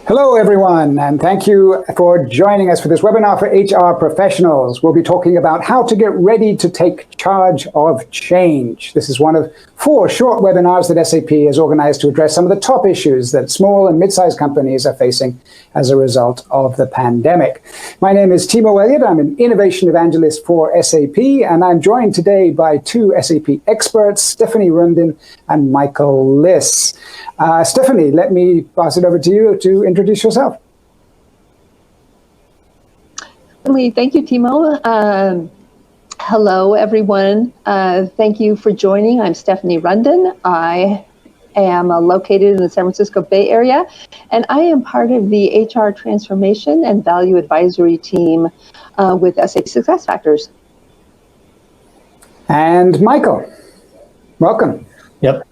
Hello, everyone, and thank you for joining us for this webinar for HR professionals. We'll be talking about how to get ready to take charge of change. This is one of 4 short webinars that SAP has organized to address some of the top issues that small and mid-sized companies are facing as a result of the pandemic. My name is Timo Elliott. I'm an innovation evangelist for SAP, and I'm joined today by 2 SAP experts, Stephanie Rundin and Michael Liss. Stephanie, let me pass it over to you to introduce yourself. Thank you, Timo. Hello, everyone. Thank you for joining. I'm Stephanie Rundin. I am located in the San Francisco Bay Area, and I am part of the HR transformation and value advisory team with SAP SuccessFactors. And Michael, welcome. Yep.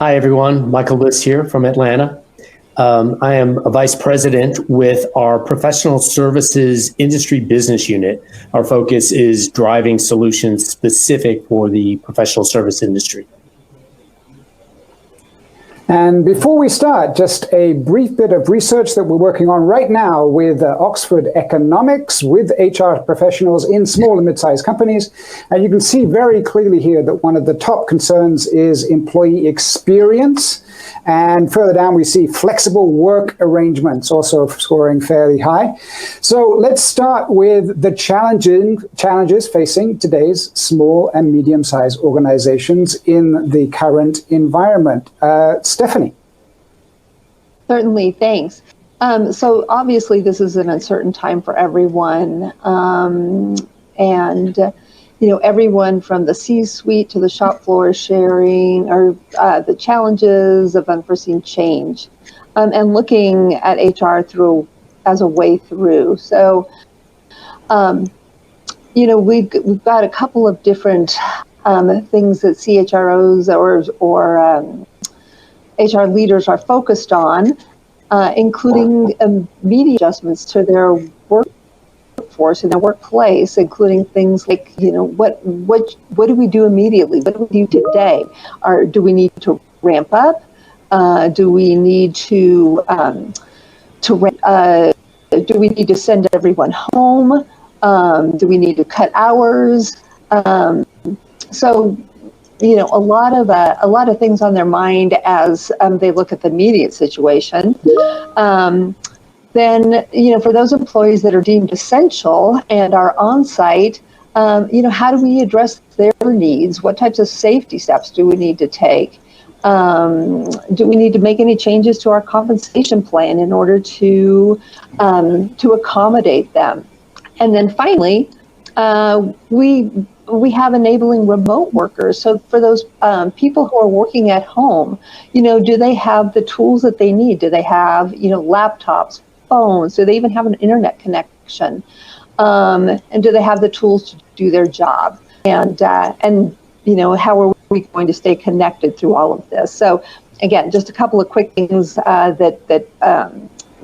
Hi, everyone. Michael Liss here from Atlanta. I am a vice president with our professional services industry business unit. Our focus is driving solutions specific for the professional service industry. And before we start, just a brief bit of research that we're working on right now with Oxford Economics with HR professionals in small and mid-sized companies. And you can see very clearly here that one of the top concerns is employee experience. And further down, we see flexible work arrangements also scoring fairly high. So let's start with the challenges facing today's small and medium-sized organizations in the current environment. Stephanie. Certainly, thanks. So obviously, this is an uncertain time for everyone. Everyone from the C-suite to the shop floor is sharing the challenges of unforeseen change and looking at HR as a way through. So, we've got a couple of different things that CHROs or HR leaders are focused on, including immediate adjustments to their workforce in their workplace, including things like, what do we do immediately? What do we do today? Do we need to ramp up? Do we need to do we need to send everyone home? Do we need to cut hours? A lot of things on their mind as they look at the immediate situation. Then, for those employees that are deemed essential and are on site, how do we address their needs? What types of safety steps do we need to take? Do we need to make any changes to our compensation plan in order to accommodate them? And then finally, we have enabling remote workers. So for those people who are working at home, do they have the tools that they need? Do they have, laptops, phones? Do they even have an internet connection? And do they have the tools to do their job? And how are we going to stay connected through all of this? So again, just a couple of quick things that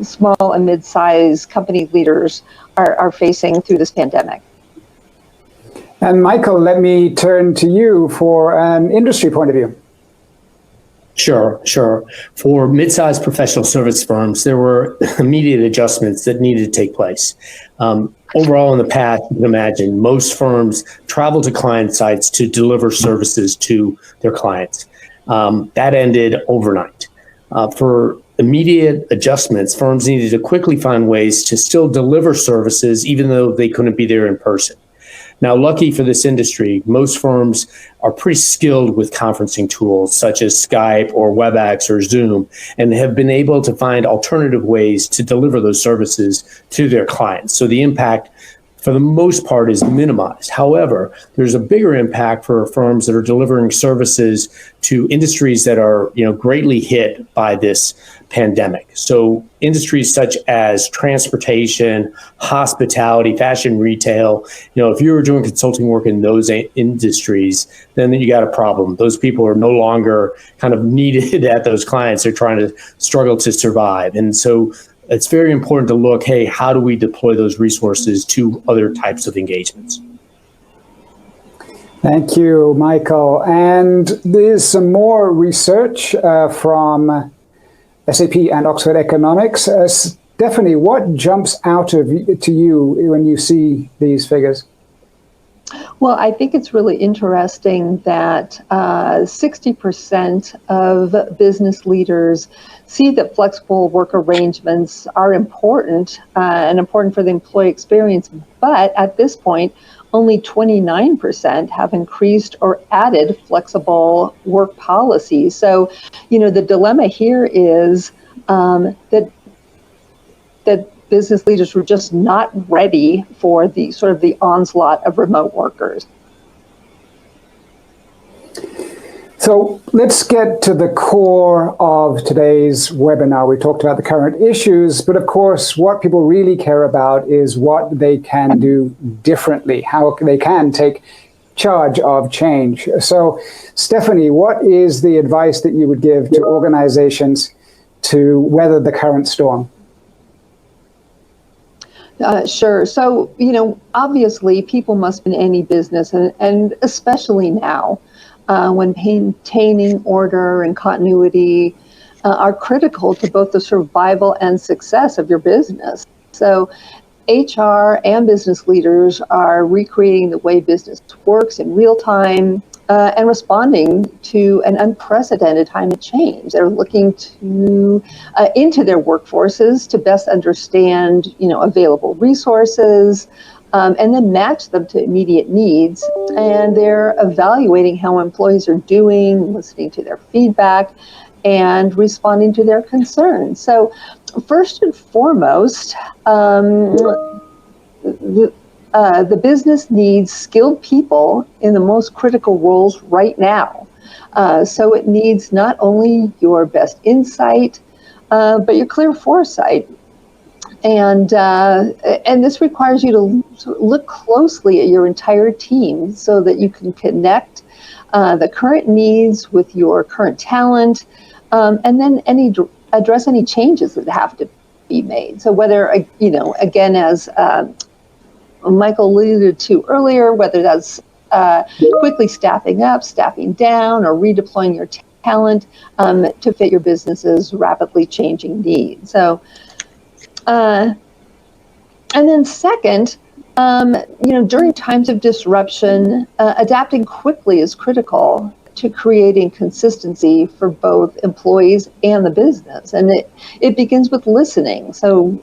small and mid-sized company leaders are facing through this pandemic. And Michael, let me turn to you for an industry point of view. Sure. For mid-sized professional service firms, there were immediate adjustments that needed to take place. Overall, in the past, you can imagine, most firms travel to client sites to deliver services to their clients. That ended overnight. For immediate adjustments, firms needed to quickly find ways to still deliver services even though they couldn't be there in person. Now, lucky for this industry, most firms are pretty skilled with conferencing tools such as Skype or WebEx or Zoom, and have been able to find alternative ways to deliver those services to their clients. So the impact, for the most part, is minimized. However, there's a bigger impact for firms that are delivering services to industries that are, greatly hit by this pandemic. So industries such as transportation, hospitality, fashion, retail, if you were doing consulting work in those industries, then you got a problem. Those people are no longer kind of needed at those clients. They're trying to struggle to survive. And so it's very important to look, hey, how do we deploy those resources to other types of engagements? Thank you, Michael. And there's some more research from SAP and Oxford Economics. Stephanie, what jumps out to you when you see these figures? Well, I think it's really interesting that 60% of business leaders see that flexible work arrangements are important and important for the employee experience. But at this point, only 29% have increased or added flexible work policies. So, the dilemma here is that business leaders were just not ready for the sort of the onslaught of remote workers. So let's get to the core of today's webinar. We talked about the current issues, but of course, what people really care about is what they can do differently, how they can take charge of change. So, Stephanie, what is the advice that you would give to organizations to weather the current storm? Sure. So, obviously people must in any business, and especially now, when maintaining order and continuity are critical to both the survival and success of your business. So HR and business leaders are recreating the way business works in real time and responding to an unprecedented time of change. They're looking into their workforces to best understand, available resources, and then match them to immediate needs. And they're evaluating how employees are doing, listening to their feedback, and responding to their concerns. So first and foremost, the business needs skilled people in the most critical roles right now. So it needs not only your best insight, but your clear foresight. And this requires you to sort of look closely at your entire team so that you can connect the current needs with your current talent, and then address any changes that have to be made. So whether, again, as Michael alluded to earlier, whether that's quickly staffing up, staffing down, or redeploying your talent to fit your business's rapidly changing needs. So. And then second, during times of disruption, adapting quickly is critical to creating consistency for both employees and the business. And it begins with listening. So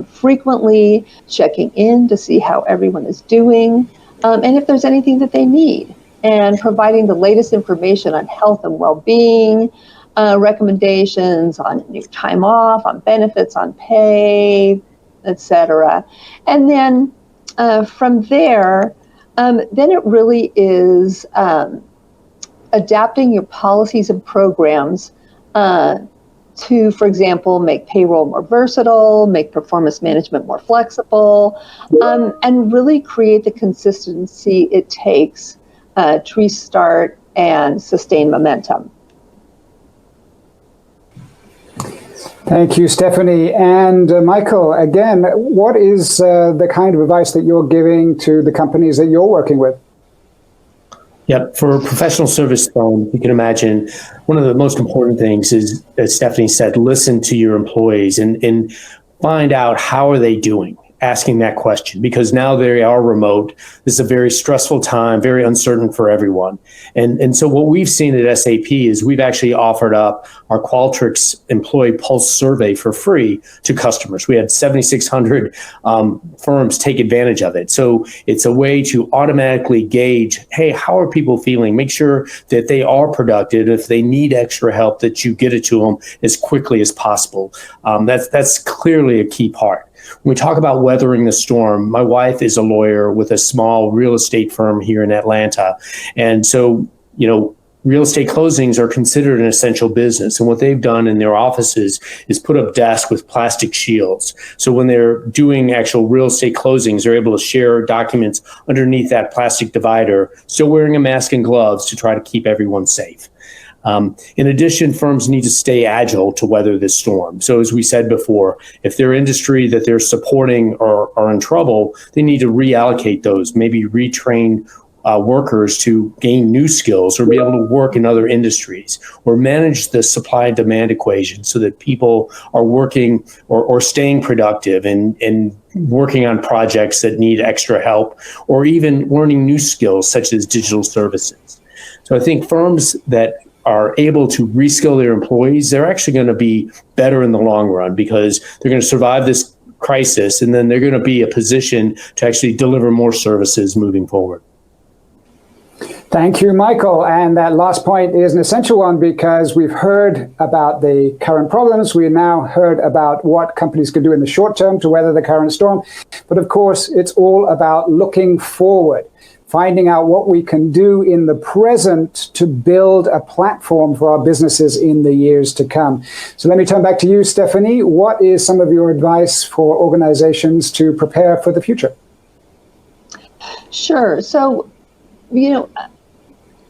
frequently checking in to see how everyone is doing, and if there's anything that they need, and providing the latest information on health and well-being, recommendations on new time off, on benefits, on pay, etc. And then from there, then it really is adapting your policies and programs to, for example, make payroll more versatile, make performance management more flexible, and really create the consistency it takes to restart and sustain momentum. Thank you, Stephanie. And Michael, again, what is the kind of advice that you're giving to the companies that you're working with? Yep. For a professional service firm, you can imagine one of the most important things is, as Stephanie said, listen to your employees and find out how are they doing. Asking that question, because now they are remote. This is a very stressful time, very uncertain for everyone. And so what we've seen at SAP is we've actually offered up our Qualtrics Employee Pulse survey for free to customers. We had 7,600 firms take advantage of it. So it's a way to automatically gauge, hey, how are people feeling? Make sure that they are productive. If they need extra help, that you get it to them as quickly as possible. That's clearly a key part. When we talk about weathering the storm, my wife is a lawyer with a small real estate firm here in Atlanta. And so, real estate closings are considered an essential business. And what they've done in their offices is put up desks with plastic shields. So when they're doing actual real estate closings, they're able to share documents underneath that plastic divider, still wearing a mask and gloves to try to keep everyone safe. In addition, firms need to stay agile to weather this storm. So as we said before, if their industry that they're supporting are in trouble, they need to reallocate those, maybe retrain workers to gain new skills or be able to work in other industries or manage the supply and demand equation so that people are working or staying productive and working on projects that need extra help, or even learning new skills such as digital services. So I think firms that are able to reskill their employees, they're actually going to be better in the long run because they're going to survive this crisis, and then they're going to be a position to actually deliver more services moving forward. Thank you, Michael. And that last point is an essential one because we've heard about the current problems. We now heard about what companies can do in the short term to weather the current storm. But of course, it's all about looking forward, finding out what we can do in the present to build a platform for our businesses in the years to come. So let me turn back to you, Stephanie. What is some of your advice for organizations to prepare for the future? Sure. So,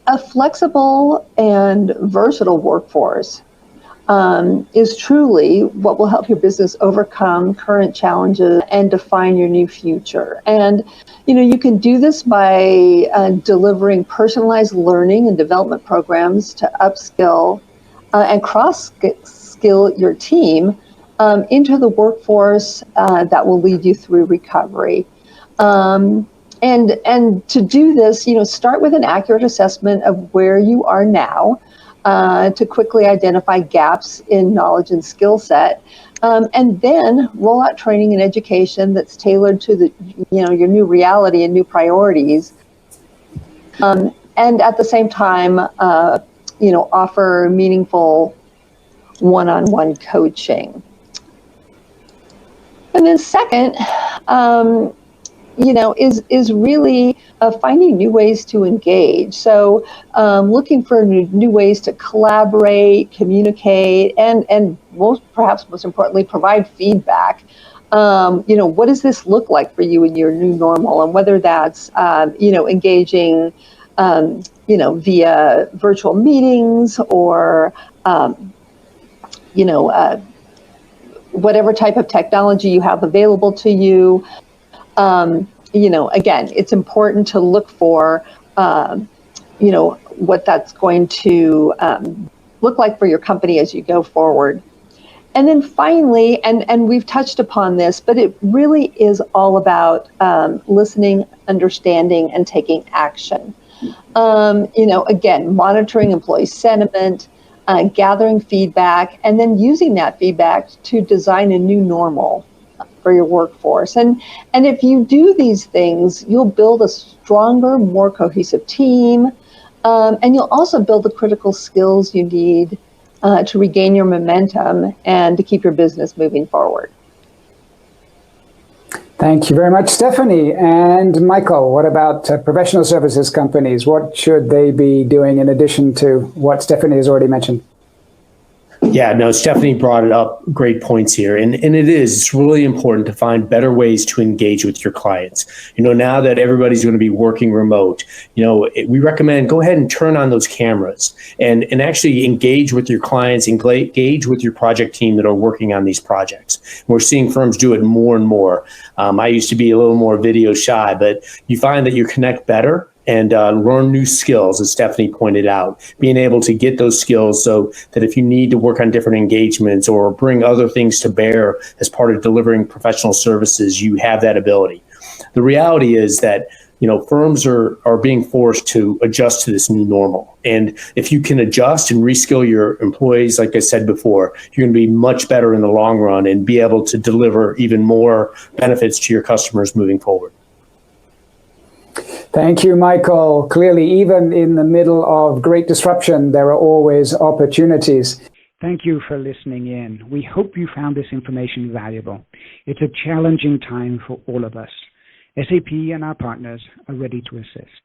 a flexible and versatile workforce is truly what will help your business overcome current challenges and define your new future. And, you can do this by delivering personalized learning and development programs to upskill and cross-skill your team into the workforce that will lead you through recovery. And to do this, start with an accurate assessment of where you are now to quickly identify gaps in knowledge and skill set, and then roll out training and education that's tailored to your new reality and new priorities. And at the same time, offer meaningful one-on-one coaching. And then second, is really finding new ways to engage. So looking for new ways to collaborate, communicate, and perhaps most importantly, provide feedback. What does this look like for you in your new normal? And whether that's, engaging, via virtual meetings or, whatever type of technology you have available to you. Again, it's important to look for, what that's going to look like for your company as you go forward. And then finally, and we've touched upon this, but it really is all about listening, understanding, and taking action. Again, monitoring employee sentiment, gathering feedback, and then using that feedback to design a new normal for your workforce. And if you do these things, you'll build a stronger, more cohesive team, and you'll also build the critical skills you need to regain your momentum and to keep your business moving forward. Thank you very much, Stephanie. And Michael, what about professional services companies? What should they be doing in addition to what Stephanie has already mentioned? Yeah, no, Stephanie brought it up. Great points here. And it's really important to find better ways to engage with your clients. Now that everybody's going to be working remote, we recommend go ahead and turn on those cameras and actually engage with your clients, engage with your project team that are working on these projects. We're seeing firms do it more and more. I used to be a little more video shy, but you find that you connect better and learn new skills, as Stephanie pointed out, being able to get those skills so that if you need to work on different engagements or bring other things to bear as part of delivering professional services, you have that ability. The reality is that firms are being forced to adjust to this new normal. And if you can adjust and reskill your employees, like I said before, you're going to be much better in the long run and be able to deliver even more benefits to your customers moving forward. Thank you, Michael. Clearly, even in the middle of great disruption, there are always opportunities. Thank you for listening in. We hope you found this information valuable. It's a challenging time for all of us. SAP and our partners are ready to assist.